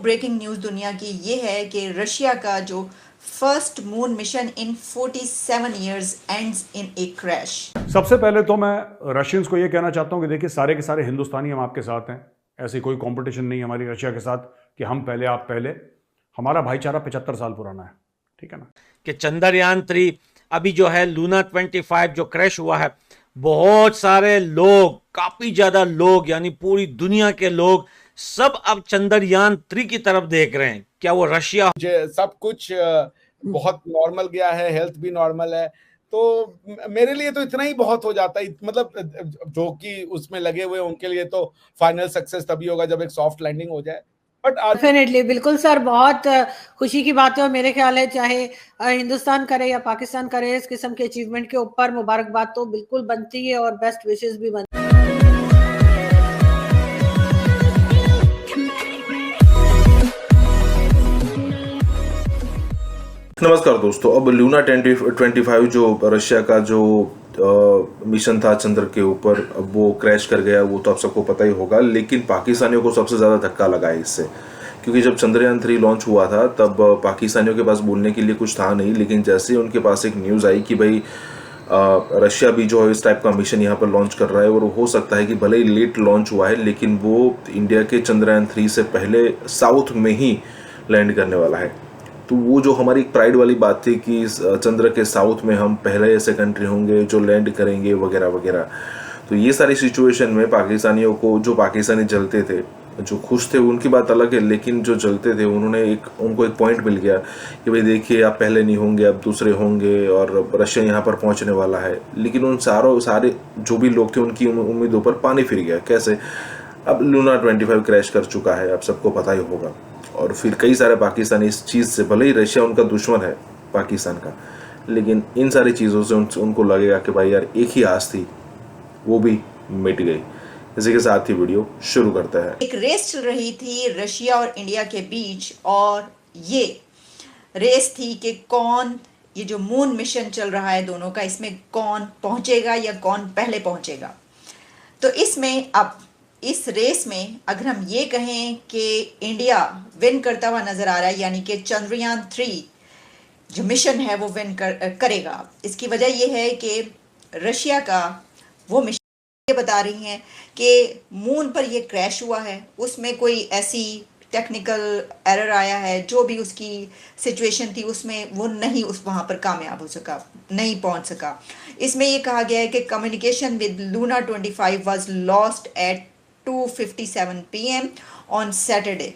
Breaking news दुनिया की ये है कि रशिया का जो first moon mission in 47 years ends in A crash. सबसे पहले तो मैं रशियंस को ये कहना चाहता हूँ कि देखिए सारे के सारे हिंदुस्तानी हम आपके साथ हैं। ऐसी कोई कंपटीशन नहीं हमारी रशिया के साथ कि हम पहले आप पहले। हमारा भाईचारा 75 साल पुराना है, ठीक है ना। कि चंद्रयान-3 अभी जो है लूना 25 जो क्रैश हुआ है, बहुत सारे लोग, काफी ज्यादा लोग, यानी पूरी दुनिया के लोग सब अब चंद्रयान-3 की तरफ देख रहे हैं। क्या वो रशिया सब कुछ बहुत नॉर्मल गया है, हेल्थ भी नॉर्मल है, तो मेरे लिए तो इतना ही बहुत हो जाता है। मतलब जो कि उसमें लगे हुए उनके लिए तो फाइनल सक्सेस तभी होगा जब एक सॉफ्ट लैंडिंग हो जाए। बट डेफिनेटली, बिल्कुल सर, बहुत खुशी की बात है। और मेरे ख्याल है चाहे हिंदुस्तान करे या पाकिस्तान करे, इस किस्म के अचीवमेंट के ऊपर मुबारकबाद तो बिल्कुल बनती है और बेस्ट विशेस भी बनती है। नमस्कार दोस्तों, अब लूना 25 जो रशिया का जो मिशन था चंद्र के ऊपर, अब वो क्रैश कर गया, वो तो आप सबको पता ही होगा। लेकिन पाकिस्तानियों को सबसे ज़्यादा धक्का लगा है इससे, क्योंकि जब चंद्रयान-3 लॉन्च हुआ था तब पाकिस्तानियों के पास बोलने के लिए कुछ था नहीं। लेकिन जैसे ही उनके पास एक न्यूज़ आई कि भाई रशिया भी जो है इस टाइप का मिशन यहाँ पर लॉन्च कर रहा है, और हो सकता है कि भले ही लेट लॉन्च हुआ है लेकिन वो इंडिया के चंद्रयान-3 से पहले साउथ में ही लैंड करने वाला है। तो वो जो हमारी एक प्राइड वाली बात थी कि चंद्र के साउथ में हम पहले ऐसे कंट्री होंगे जो लैंड करेंगे वगैरह वगैरह, तो ये सारी सिचुएशन में पाकिस्तानियों को, जो पाकिस्तानी जलते थे, जो खुश थे उनकी बात अलग है, लेकिन जो जलते थे उनको एक पॉइंट मिल गया कि भाई देखिए आप पहले नहीं होंगे, अब दूसरे होंगे और रशिया यहाँ पर पहुँचने वाला है। लेकिन उन सारे जो भी लोग थे उनकी उम्मीदों पर पानी फिर गया। कैसे? अब लूना 25 क्रैश कर चुका है, आप सबको पता ही होगा। और फिर कई सारे पाकिस्तानी इस चीज़ से, भले ही रशिया उनका दुश्मन है पाकिस्तान का, लेकिन इन सारी चीज़ों से उनको लगेगा कि भाई यार एक ही आस थी, वो भी मिट गई। इसी के साथ ही वीडियो शुरू करता है। एक रेस चल रही थी रशिया और इंडिया के बीच, और ये रेस थी कि कौन, ये जो मून मिशन चल रहा है दोनों का, इसमें कौन पहुंचेगा या कौन पहले पहुंचेगा। तो इसमें अब इस रेस में अगर हम ये कहें कि इंडिया विन करता हुआ नजर आ रहा है, यानी कि चंद्रयान-3 जो मिशन है वो विन करेगा। इसकी वजह यह है कि रशिया का वो मिशन ये बता रही हैं कि मून पर ये क्रैश हुआ है, उसमें कोई ऐसी टेक्निकल एरर आया है, जो भी उसकी सिचुएशन थी उसमें वो नहीं वहाँ पर कामयाब हो सका, नहीं पहुँच सका। इसमें ये कहा गया है कि communication with Luna 25 was lost at 2:57 PM on Saturday.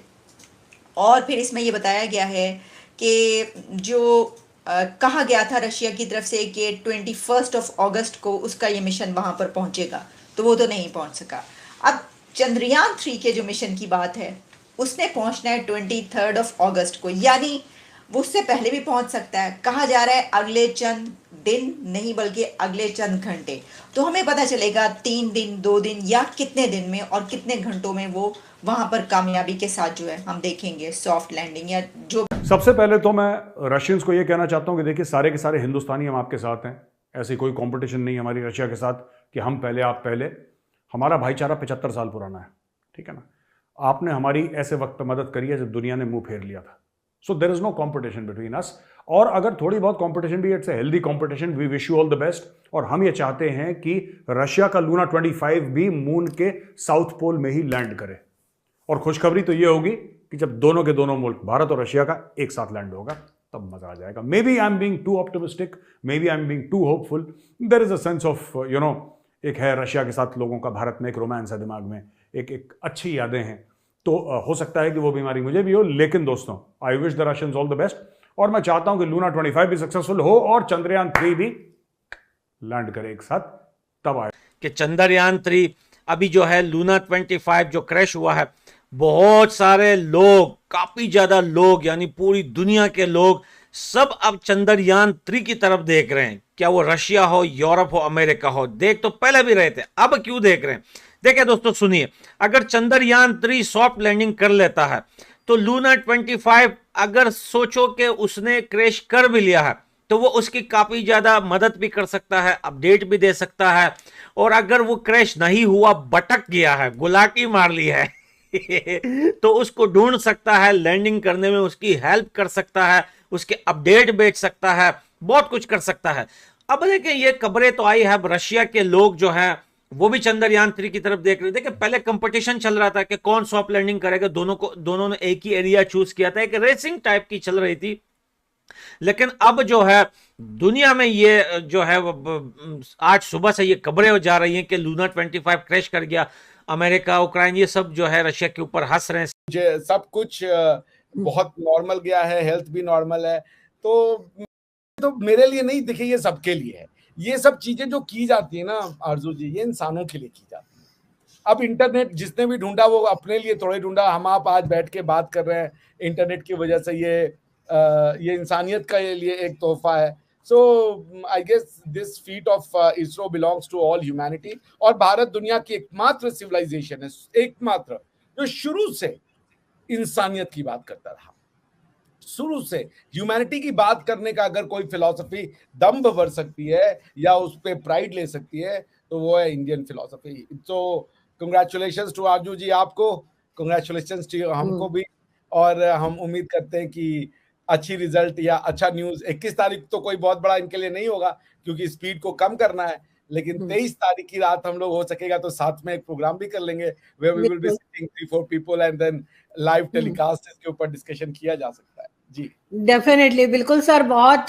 और फिर इसमें ये बताया गया है कि जो कहा गया था रशिया की तरफ से कि 21 अगस्त को उसका ये मिशन वहाँ पर पहुँचेगा, तो वो तो नहीं पहुँच सका। अब चंद्रयान-3 के जो मिशन की बात है उसने पहुँचना है 23 अगस्त को, यानी वो उससे पहले भी पहुँच सकता है। कहा जा रहा है अगले चंद दिन नहीं बल्कि अगले चंद घंटे। तो हमें पता चलेगा 3 दिन, 2 दिन या कितने दिन में और कितने घंटों में वो वहां पर कामयाबी के साथ जो है हम देखेंगे सॉफ्ट लैंडिंग या जो। सबसे पहले तो मैं रशियंस को ये कहना चाहता हूँ कि देखिए सारे के सारे हिंदुस्तानी हम आपके साथ हैं। ऐसी कोई कंपटीशन नहीं हमारी रशिया के साथ कि हम पहले आप पहले। हमारा भाईचारा 75 साल पुराना है, ठीक है ना। आपने हमारी ऐसे वक्त पर मदद करी है जब दुनिया ने मुंह फेर लिया था। So there is no competition between us. और अगर थोड़ी बहुत कंपटीशन भी, it's a healthy competition. We wish you all the best. और हम ये चाहते हैं कि रशिया का लूना 25 भी मून के साउथ पोल में ही लैंड करे। और खुशखबरी तो ये होगी कि जब दोनों के दोनों मुल्क, भारत और रशिया का, एक साथ लैंड होगा तब मजा आ जाएगा। Maybe I am being too optimistic, maybe I am being too hopeful. There is a sense of एक है रशिया के साथ लोगों का, भारत में एक रोमांस है दिमाग में, एक अच्छी यादें हैं। तो हो सकता है कि वो बीमारी मुझे भी हो। लेकिन दोस्तों, I wish the Russians all the best. और मैं चाहता हूं कि लूना 25 भी सक्सेसफुल हो और चंद्रयान-3 भी लैंड करे एक साथ, तब आए कि चंद्रयान-3 अभी जो है लूना 25 जो क्रैश हुआ है, बहुत सारे लोग, काफी ज्यादा लोग, यानी पूरी दुनिया के लोग सब अब चंद्रयान-3 की तरफ देख रहे हैं। क्या वो रशिया हो, यूरोप हो, अमेरिका हो, देख तो पहले भी रहे थे, अब क्यों देख रहे हैं? देखिए दोस्तों, सुनिए, अगर चंद्रयान-3 सॉफ्ट लैंडिंग कर लेता है तो लूना 25, अगर सोचो कि उसने क्रैश कर भी लिया है, तो वो उसकी काफी ज्यादा मदद भी कर सकता है, अपडेट भी दे सकता है। और अगर वो क्रैश नहीं हुआ, भटक गया है, गुलाटी मार ली है तो उसको ढूंढ सकता है, लैंडिंग करने में उसकी हेल्प कर सकता है, उसके अपडेट बेच सकता है, बहुत कुछ कर सकता है। अब देखिए ये खबरें तो आई है, अब रशिया के लोग जो हैं वो भी चंद्रयान 3 की तरफ देख रहे थे कि पहले कंपटीशन चल रहा था कि कौन सॉफ्ट लैंडिंग करेगा, दोनों ने एक ही एरिया चूज किया था, एक रेसिंग टाइप की चल रही थी। लेकिन अब जो है दुनिया में ये जो है आज सुबह से ये खबरें जा रही हैं कि लूना 25 क्रैश कर गया। अमेरिका, उक्रेन, ये सब जो है रशिया के ऊपर हंस रहे हैं। सब कुछ बहुत नॉर्मल गया है, हेल्थ भी नॉर्मल है। तो मेरे लिए नहीं, देखिए ये सबके लिए है। ये सब चीजें जो की जाती है ना आरजू जी, ये इंसानों के लिए की जाती है। अब इंटरनेट जिसने भी ढूंढा वो अपने लिए थोड़े ढूंढा, हम आप आज बैठ के बात कर रहे हैं इंटरनेट की वजह से, ये इंसानियत का लिए एक तोहफा है। So I guess this feat of ISRO belongs to all humanity. और भारत दुनिया की एकमात्र सिविलाइजेशन है, एकमात्र, जो शुरू से इंसानियत की बात करता रहा। शुरू से ह्यूमैनिटी की बात करने का अगर कोई फिलॉसफी दम्भ भर सकती है या उस पर प्राइड ले सकती है तो वो है इंडियन फिलॉसफी। तो कंग्रेचुलेशंस टू आरजू जी, आपको कंग्रेचुलेशंस टू हमको भी। और हम उम्मीद करते हैं कि अच्छी रिजल्ट या अच्छा न्यूज। 21 तारीख तो कोई बहुत बड़ा इनके लिए नहीं होगा क्योंकि स्पीड को कम करना है, लेकिन 23 तारीख की रात हम लोग हो सकेगा तो साथ में एक प्रोग्राम भी कर लेंगे where we will be sitting 3-4 people and then live telecast इसके ऊपर डिस्कशन किया जा सकता है। जी डेफिनेटली, बिल्कुल सर, बहुत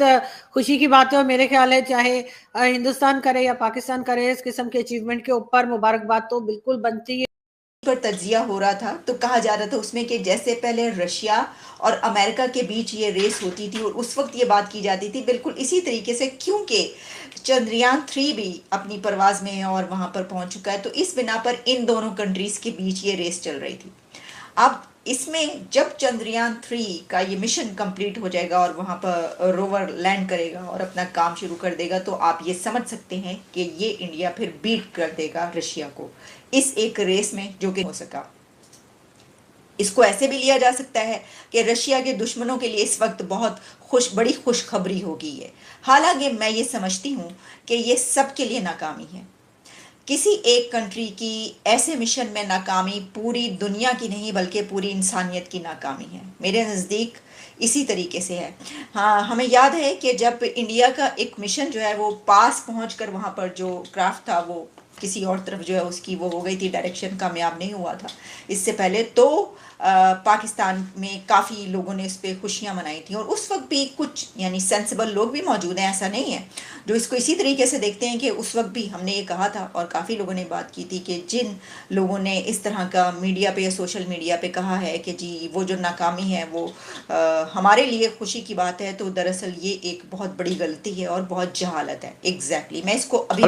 खुशी की बात है। और मेरे ख्याल है चाहे हिंदुस्तान करे या पाकिस्तान करे, इस किस्म के अचीवमेंट के ऊपर मुबारकबाद तो बिल्कुल बनती है। पर तजिया हो रहा था तो कहा जा रहा था उसमें कि जैसे पहले रशिया और अमेरिका के बीच ये रेस होती थी और उस वक्त ये बात की जाती थी, बिल्कुल इसी तरीके से, क्योंकि चंद्रयान 3 भी अपनी परवाज में और वहां पर पहुंच चुका है, तो इस बिना पर इन दोनों कंट्रीज के बीच ये रेस चल रही थी। अब इसमें जब चंद्रयान 3 का ये मिशन कंप्लीट हो जाएगा और वहां पर रोवर लैंड करेगा और अपना काम शुरू कर देगा, तो आप ये समझ सकते हैं कि ये इंडिया फिर बीट कर देगा रशिया को इस एक रेस में जो कि हो सका। इसको ऐसे भी लिया जा सकता है कि रशिया के दुश्मनों के लिए इस वक्त बहुत बड़ी खुशखबरी होगी है। हालांकि मैं ये समझती हूँ कि ये सबके लिए नाकामी है। किसी एक कंट्री की ऐसे मिशन में नाकामी पूरी दुनिया की नहीं बल्कि पूरी इंसानियत की नाकामी है, मेरे नज़दीक इसी तरीके से है। हाँ, हमें याद है कि जब इंडिया का एक मिशन जो है वो पास पहुंचकर वहाँ पर जो क्राफ्ट था वो किसी और तरफ जो है उसकी वो हो गई थी डायरेक्शन, कामयाब नहीं हुआ था। इससे पहले तो पाकिस्तान में काफ़ी लोगों ने इस पर खुशियाँ मनाई थी और उस वक्त भी कुछ यानी सेंसिबल लोग भी मौजूद हैं, ऐसा नहीं है, जो इसको इसी तरीके से देखते हैं कि उस वक्त भी हमने ये कहा था और काफ़ी लोगों ने बात की थी कि जिन लोगों ने इस तरह का मीडिया पे या सोशल मीडिया पे कहा है कि जी वो जो नाकामी है वो हमारे लिए खुशी की बात है, तो दरअसल ये एक बहुत बड़ी गलती है और बहुत जहालत है। एग्जैक्टली मैं इसको अभी